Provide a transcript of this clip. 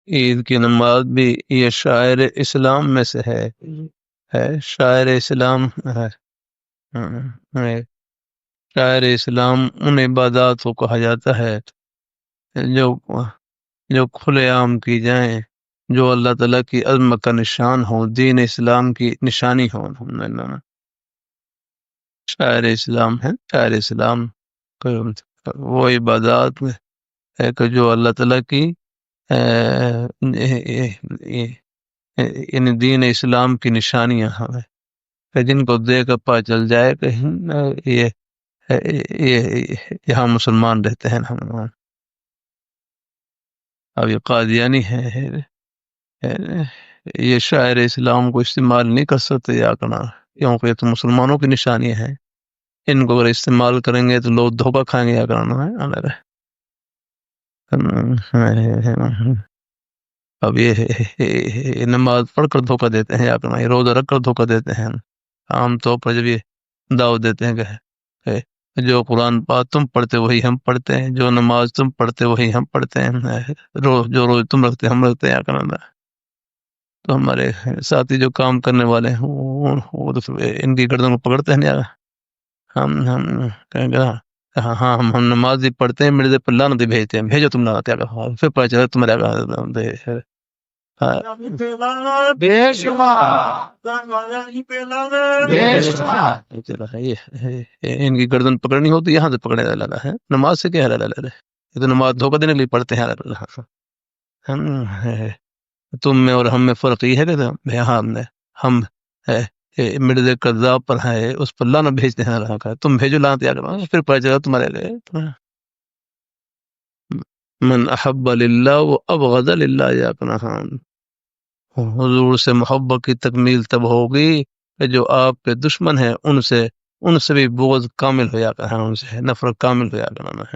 عید کی نماز بھی یہ شاعر اسلام میں سے ہے شاعر اسلام ہے۔ ہے۔ شاعر اسلام ان عبادات کو کہا جاتا ہے جو جو کھلے عام کی جائیں، جو اللہ تعالیٰ کی عظمت کا نشان ہو، دین اسلام کی نشانی ہو۔ شاعر اسلام ہے، شاعر اسلام وہ عبادات ہے کہ جو اللہ تعالیٰ کی یعنی دین اسلام کی نشانیاں ہیں کہ جن کو دیکھ کر پتہ چل جائے کہ یہ یہاں مسلمان رہتے ہیں۔ اب یہ قادیانی ہے، یہ شاعر اسلام کو استعمال نہیں کر سکتے یا کرنا، کیونکہ یہ تو مسلمانوں کی نشانیاں ہیں، ان کو اگر استعمال کریں گے تو لوگ دھوکہ کھائیں گے یا کرنا ہے۔ اب یہ نماز پڑھ کر دھوکہ دیتے ہیں یا کرنا، یہ روزہ رکھ کر دھوکہ دیتے ہیں۔ عام طور پر جب یہ دعوت دیتے ہیں کہ جو قرآن پاک تم پڑھتے وہی ہم پڑھتے ہیں، جو نماز تم پڑھتے وہی ہم پڑھتے ہیں، جو روز تم رکھتے ہم رکھتے ہیں یا کرنا، تو ہمارے ساتھی جو کام کرنے والے ہیں وہ تو ان کی گردن کو پکڑتے ہیں، ہم کہیں گے ہاں ہم نماز بھی پڑھتے ہیں، مرزے پر لعنت بھیجتے ہیں، بھیجو تم لعنت، پھر پتہ چلا تمہارے ان کی گردن پکڑنی ہوتی یہاں سے پکڑنے لگا ہے، نماز سے کیا ہے، یہ تو نماز دھوکہ دینے کے لیے پڑھتے ہیں۔ تم میں اور ہم میں فرق یہ ہے کہ ہم مرزا کذاب پر ہے، اس پر لعنت بھیجتے ہیں، تم بھیجو لعنت، پھر پتہ چلا تمہارے گئے۔ من احب للہ و ابغض للہ یا اپنا حضور سے محبت کی تکمیل تب ہوگی کہ جو آپ کے دشمن ہیں ان سے بھی بغض کامل ہو جا کر، ان سے نفرت کامل ہو جا کر۔